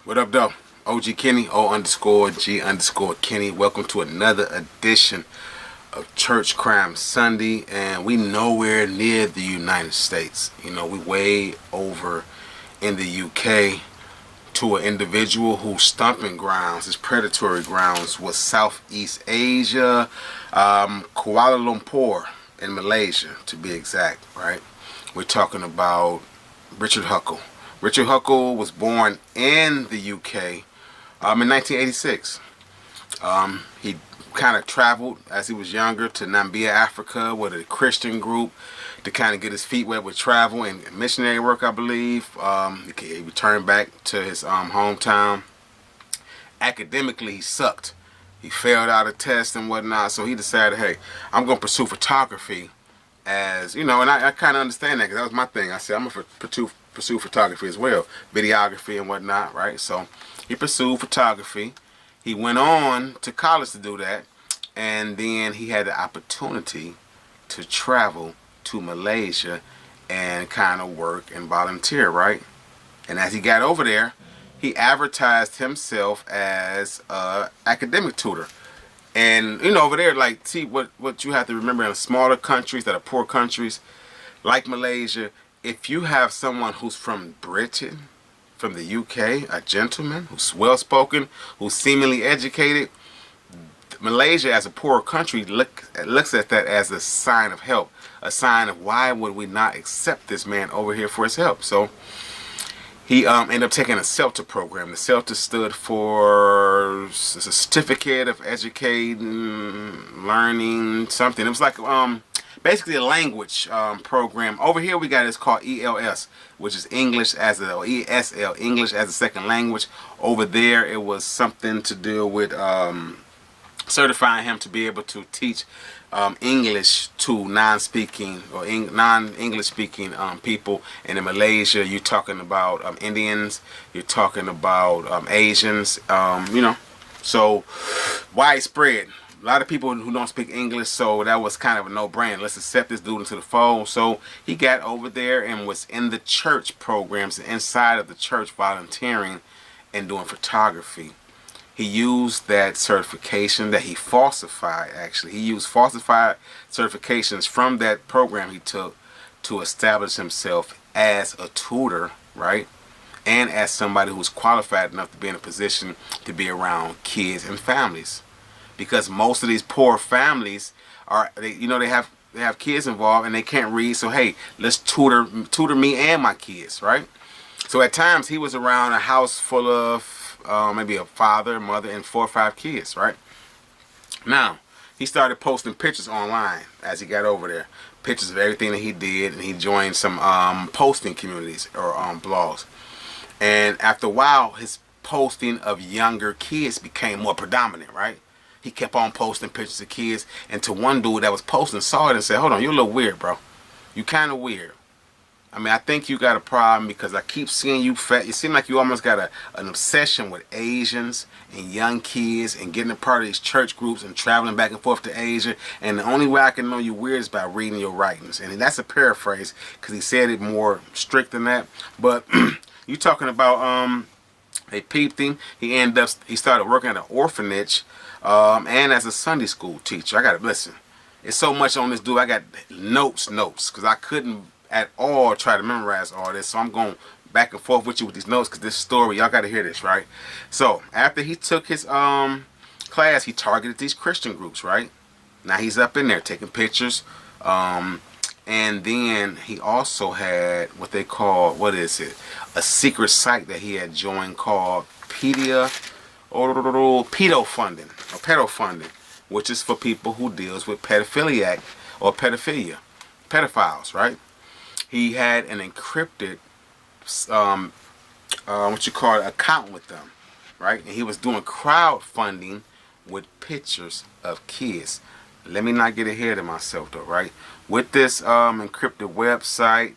What up, though? OG Kenny, O_G_Kenny. Welcome to another edition of Church Crime Sunday, and we nowhere near the United States. We way over in the UK to an individual whose stomping grounds, his predatory grounds, was Southeast Asia, Kuala Lumpur in Malaysia, to be exact, right? We're talking about Richard Huckle. Richard Huckle was born in the UK in 1986. He kind of traveled as he was younger to Namibia, Africa, with a Christian group to kind of get his feet wet with travel and missionary work, I believe. He returned back to his hometown. Academically, he sucked. He failed out of tests and whatnot, so he decided, hey, I'm going to pursue photography as, and I kind of understand that because that was my thing. I said, I'm going to pursue photography as well, videography and whatnot, right? So he pursued photography. He went on to college to do that, and then he had the opportunity to travel to Malaysia and kind of work and volunteer, right? And as he got over there, he advertised himself as an academic tutor. And over there, like, see what you have to remember in smaller countries that are poor countries like Malaysia, if you have someone who's from Britain, from the UK, a gentleman who's well spoken, who's seemingly educated, Malaysia as a poor country looks at that as a sign of help, a sign of why would we not accept this man over here for his help. So he ended up taking a CELTA program. The CELTA stood for a Certificate of Educating, Learning, something. It was like basically a language program. Over here we got it's called ELS, which is English as a ESL, English as a second language. Over there it was something to do with certifying him to be able to teach English to non-speaking or non-English speaking people. And in Malaysia, you're talking about Indians, you're talking about Asians, so widespread. A lot of people who don't speak English, so that was kind of a no-brainer. Let's accept this dude into the fold. So he got over there and was in the church programs, inside of the church, volunteering and doing photography. He used that certification that he falsified, actually. He used falsified certifications from that program he took to establish himself as a tutor, right? And as somebody who's qualified enough to be in a position to be around kids and families. Because most of these poor families they have kids involved and they can't read. So hey, let's tutor me and my kids, right? So at times he was around a house full of maybe a father, mother, and 4 or 5 kids, right? Now he started posting pictures online as he got over there, pictures of everything that he did, and he joined some posting communities or blogs. And after a while, his posting of younger kids became more predominant, right? He kept on posting pictures of kids, and to one dude that was posting saw it and said, hold on, you're a little weird, bro. You kind of weird. I mean, I think you got a problem because I keep seeing you fat. You seem like you almost got an obsession with Asians and young kids and getting a part of these church groups and traveling back and forth to Asia. And the only way I can know you weird is by reading your writings. And that's a paraphrase because he said it more strict than that. But you talking about they peeped him. He started working at an orphanage and as a Sunday school teacher. I got to listen. It's so much on this dude. I got notes because I couldn't at all try to memorize all this, so I'm going back and forth with you with these notes because this story, y'all got to hear this, right? So after he took his class, he targeted these Christian groups, right? Now he's up in there taking pictures, and then he also had what they call, a secret site that he had joined called pedo funding, which is for people who deals with pedophilia, pedophiles, right? He had an encrypted, account with them, right? And he was doing crowdfunding with pictures of kids. Let me not get ahead of myself, though, right? With this encrypted website,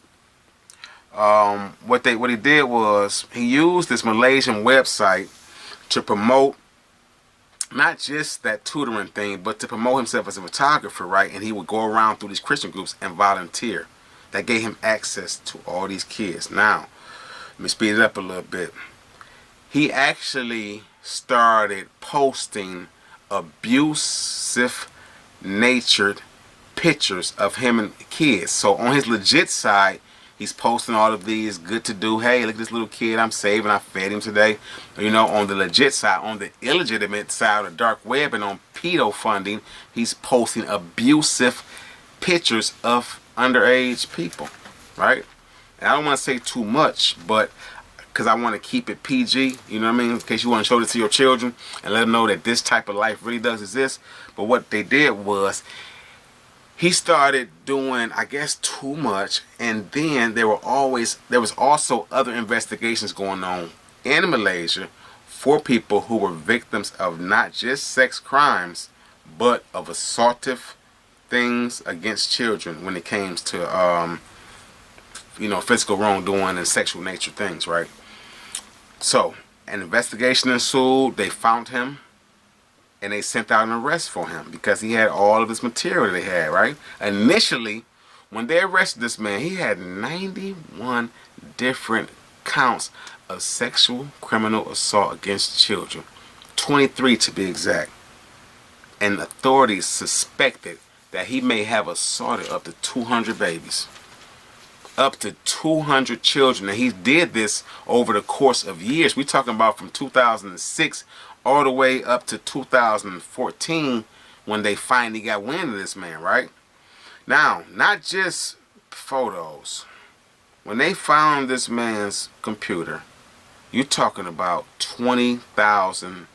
what he did was he used this Malaysian website to promote not just that tutoring thing, but to promote himself as a photographer, right? And he would go around through these Christian groups and volunteer. That gave him access to all these kids. Now, let me speed it up a little bit. he actually started posting abusive natured pictures of him and kids. So on his legit side, he's posting all of these good to do. Hey, look at this little kid I'm saving. I fed him today. You know, on the legit side. On the illegitimate side of the dark web and on pedo funding, he's posting abusive pictures of underage people. Right? And I don't want to say too much, but because I want to keep it PG, you know what I mean? In case you want to show this to your children and let them know that this type of life really does exist. But what they did was he started doing, I guess, too much, and then there was also other investigations going on in Malaysia for people who were victims of not just sex crimes, but of assaultive things against children when it came to, you know, physical wrongdoing and sexual nature things, right? So, an investigation ensued. They found him, and they sent out an arrest for him because he had all of this material that they had, right? Initially, when they arrested this man, he had 91 different counts of sexual criminal assault against children. 23 to be exact. And authorities suspected that he may have assaulted up to 200 babies. Up to 200 children. And he did this over the course of years. We're talking about from 2006 all the way up to 2014 when they finally got wind of this man, right? Now, not just photos. When they found this man's computer, you're talking about 20,000,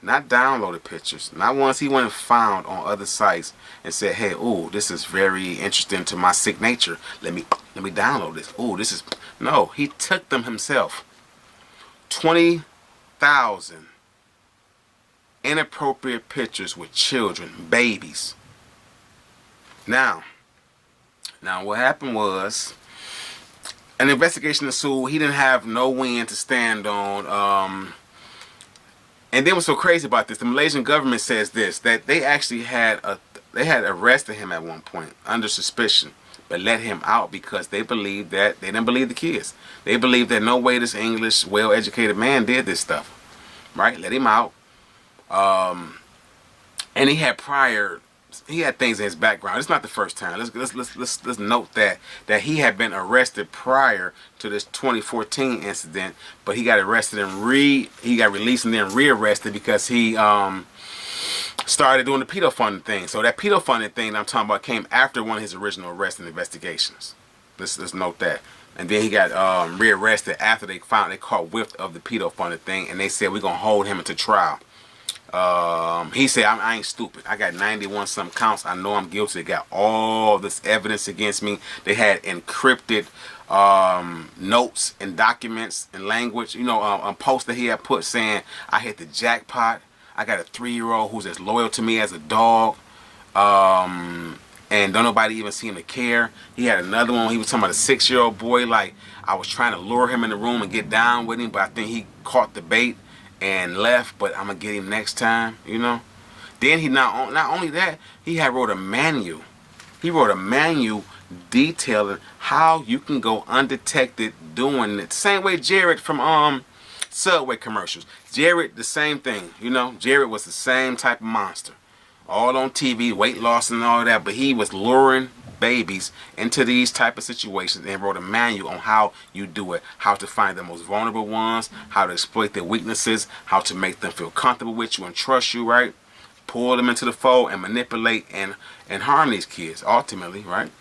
not downloaded pictures, not ones he went and found on other sites and said, hey, ooh, this is very interesting to my sick nature. Let me download this. Ooh, this is... No, he took them himself. 20,000 inappropriate pictures with children, babies. Now what happened was an investigation ensued. He didn't have no wind to stand on. And then what's so crazy about this, the Malaysian government says this, that they actually had arrested him at one point under suspicion, but let him out because they believed that they didn't believe the kids. They believed that no way this English, well-educated man did this stuff, right? Let him out. And he had things in his background. It's not the first time. Let's note that he had been arrested prior to this 2014 incident, but he got arrested and he got released and then rearrested because he started doing the pedo funding thing. So that pedo funding thing that I'm talking about came after one of his original arrests and investigations. Let's note that. And then he got rearrested after they caught whiff of the pedo funding thing, and they said we're gonna hold him into trial. He said, I ain't stupid. I got 91 some counts. I know I'm guilty. They got all this evidence against me. They had encrypted notes and documents and language. You know, a post that he had put saying, I hit the jackpot. I got a 3-year-old who's as loyal to me as a dog. And don't nobody even seem to care. He had another one. He was talking about a 6-year-old boy. Like, I was trying to lure him in the room and get down with him, but I think he caught the bait and left, but I'm gonna get him next time, you know. Then he not only that, he had wrote a manual. He wrote a manual detailing how you can go undetected doing it. Same way Jared from Subway commercials. Jared, the same thing, you know. Jared was the same type of monster. All on TV, weight loss and all that, but he was luring babies into these type of situations and wrote a manual on how you do it, how to find the most vulnerable ones, how to exploit their weaknesses, how to make them feel comfortable with you and trust you, right? Pull them into the fold and manipulate and harm these kids ultimately, right?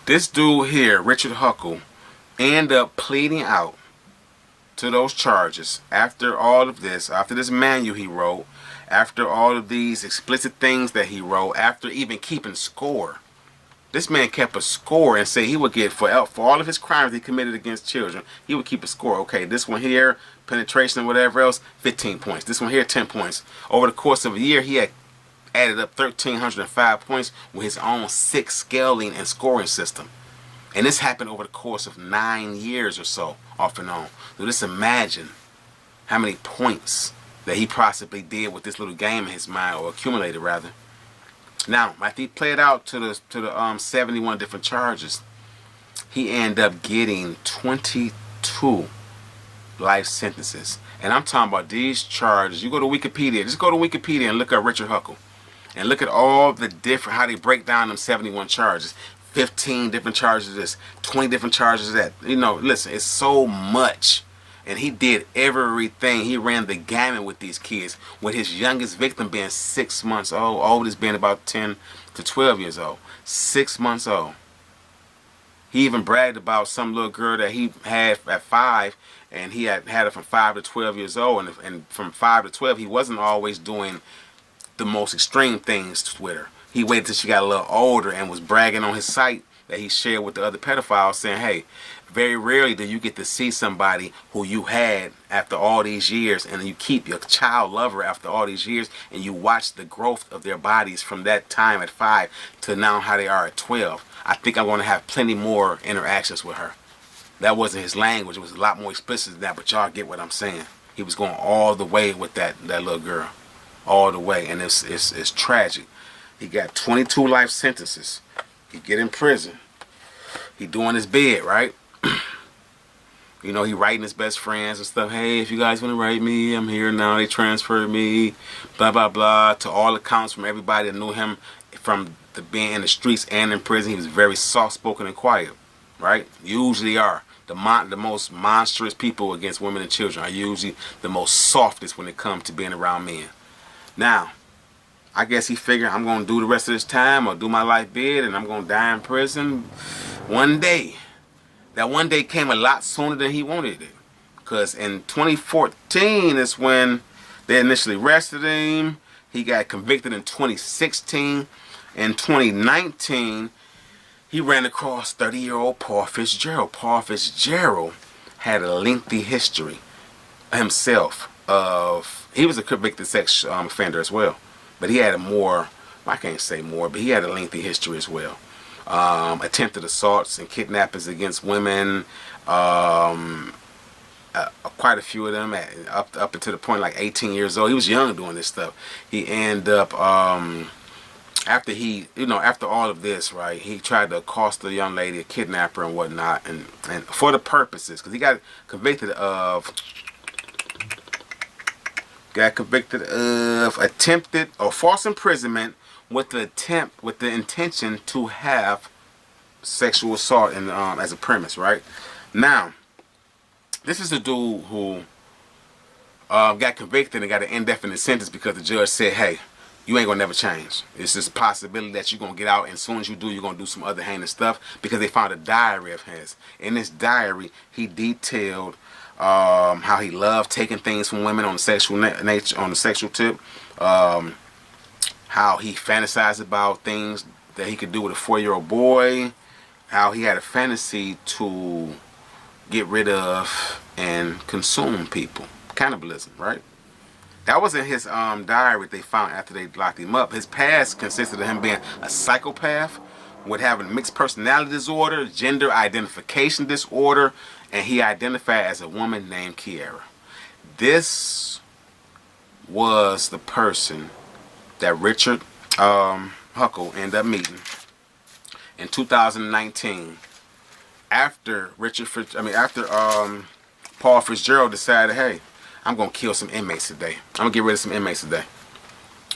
This dude here, Richard Huckle, ended up pleading out to those charges after all of this, after this manual he wrote, after all of these explicit things that he wrote, after even keeping score. This man kept a score and said he would get, for all of his crimes he committed against children, he would keep a score. Okay, this one here, penetration and whatever else, 15 points. This one here, 10 points. Over the course of a year, he had added up 1,305 points with his own 6 scaling and scoring system. And this happened over the course of 9 years or so, off and on. So just imagine how many points that he possibly did with this little game in his mind, or accumulated rather. Now, after he played out to the 71 different charges, he ended up getting 22 life sentences. And I'm talking about these charges. You go to Wikipedia. Just go to Wikipedia and look up Richard Huckle. And look at all the different, how they break down them 71 charges. 15 different charges of this, 20 different charges of that. You know, listen, it's so much. And he did everything. He ran the gamut with these kids. With his youngest victim being 6 months old, oldest being about 10 to 12 years old. 6 months old. He even bragged about some little girl that he had at 5, and he had her from 5 to 12 years old. And from 5 to 12, he wasn't always doing the most extreme things with her. He waited till she got a little older and was bragging on his site that he shared with the other pedophiles, saying, hey, very rarely do you get to see somebody who you had after all these years, and you keep your child lover after all these years, and you watch the growth of their bodies from that time at 5 to now how they are at 12. I think I'm going to have plenty more interactions with her. That wasn't his language. It was a lot more explicit than that, but y'all get what I'm saying. He was going all the way with that little girl. All the way. And it's tragic. He got 22 life sentences. He get in prison. He doing his bid, right? You know, he writing his best friends and stuff. Hey, if you guys want to write me, I'm here now. They transferred me, blah, blah, blah. To all accounts from everybody that knew him from the being in the streets and in prison, he was very soft-spoken and quiet, right? Usually are. The most monstrous people against women and children are usually the most softest when it comes to being around men. Now, I guess he figured I'm going to do the rest of this time or do my life bid and I'm going to die in prison one day. That one day came a lot sooner than he wanted it. Because in 2014 is when they initially arrested him. He got convicted in 2016. In 2019, he ran across 30-year-old Paul Fitzgerald. Paul Fitzgerald had a lengthy history himself of, he was a convicted sex offender as well. But he had a more, I can't say more, but he had a lengthy history as well. Attempted assaults and kidnappings against women. Quite a few of them up until the point like 18 years old. He was young doing this stuff. He ended up, after all of this, right, he tried to accost the young lady, a kidnapper and whatnot, and for the purposes, because he got convicted of attempted or false imprisonment with the intention to have sexual assault and as a premise, right? Now, this is a dude who got convicted and got an indefinite sentence because the judge said, hey, you ain't gonna never change. It's just a possibility that you're gonna get out, and as soon as you do, you're gonna do some other heinous stuff, because they found a diary of his. In this diary, he detailed how he loved taking things from women on the sexual nature, on the sexual tip. How he fantasized about things that he could do with a 4-year-old boy. How he had a fantasy to get rid of and consume people. Cannibalism, right? That was in his diary they found after they locked him up. His past consisted of him being a psychopath with having mixed personality disorder, gender identification disorder, and he identified as a woman named Kiara. This was the person that Richard Huckle ended up meeting in 2019 after Paul Fitzgerald decided, hey, I'm going to kill some inmates today. I'm going to get rid of some inmates today.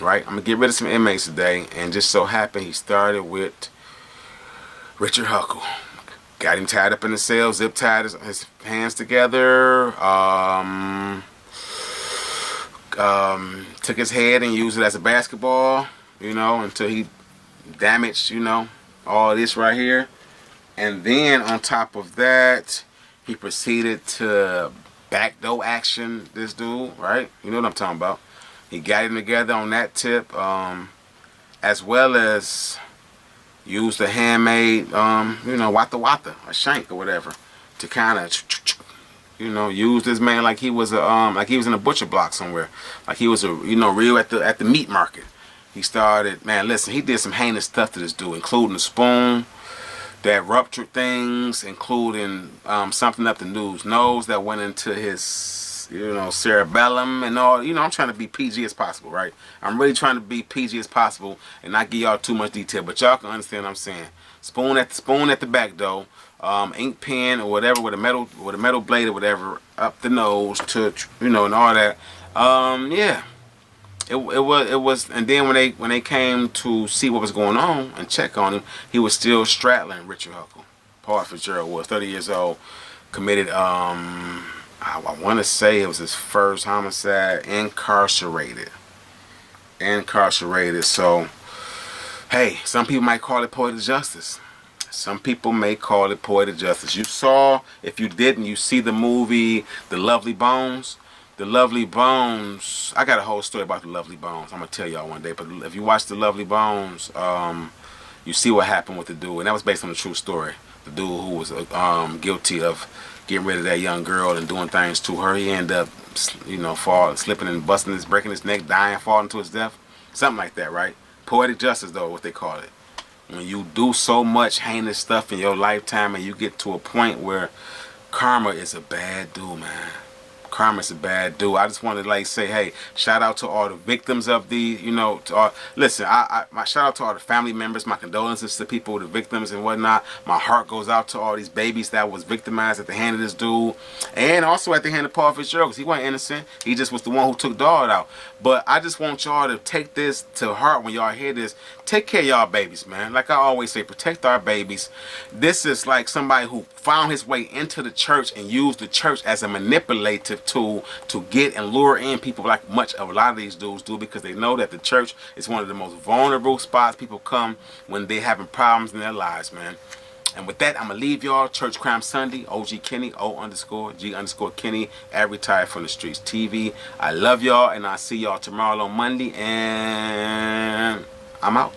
Right? I'm going to get rid of some inmates today. And just so happened he started with Richard Huckle. Got him tied up in the cell, zip tied his hands together. Took his head and used it as a basketball, until he damaged, all this right here. And then on top of that, he proceeded to backdoor action this dude, right? You know what I'm talking about. He got him together on that tip, as well as used a handmade, wata, a shank or whatever, to kind of, use this man like he was in a butcher block somewhere, like he was real at the meat market. He started, man, listen, he did some heinous stuff to this dude, including a spoon that ruptured things, including something up the dude's nose that went into his, cerebellum and all. I'm trying to be PG as possible, right? I'm really trying to be PG as possible and not give y'all too much detail, but y'all can understand what I'm saying. Spoon at the back door, ink pen or whatever with a metal blade or whatever up the nose to, and all that. Yeah. It was, and then when they came to see what was going on and check on him, he was still straddling Richard Huckle. Paul Fitzgerald was 30 years old, committed I want to say it was his first homicide, incarcerated. So, hey, some people might call it poetic justice. Some people may call it poetic justice. You saw, if you didn't, you see the movie The Lovely Bones. The Lovely Bones, I got a whole story about The Lovely Bones. I'm going to tell y'all one day. But if you watch The Lovely Bones, you see what happened with the dude. And that was based on a true story. The dude who was guilty of getting rid of that young girl and doing things to her. He ended up, slipping and busting breaking his neck, dying, falling to his death. Something like that, right? Poetic justice, though, what they call it. When you do so much heinous stuff in your lifetime and you get to a point where karma is a bad dude, man. Karma's a bad dude. I just wanted to say, hey, shout out to all the victims of listen, my shout out to all the family members, my condolences to people, the victims and whatnot. My heart goes out to all these babies that was victimized at the hand of this dude, and also at the hand of Paul Fitzgerald, because he wasn't innocent. He just was the one who took Dog out. But I just want y'all to take this to heart when y'all hear this. Take care of y'all babies, man. Like I always say, protect our babies. This is like somebody who found his way into the church and used the church as a manipulative tool to get and lure in people, like a lot of these dudes do, because they know that the church is one of the most vulnerable spots people come when they're having problems in their lives, man. And with that, I'm going to leave y'all. Church Crime Sunday, OG Kenny, O_G_Kenny, at Retired from the Streets TV. I love y'all, and I'll see y'all tomorrow on Monday, and I'm out.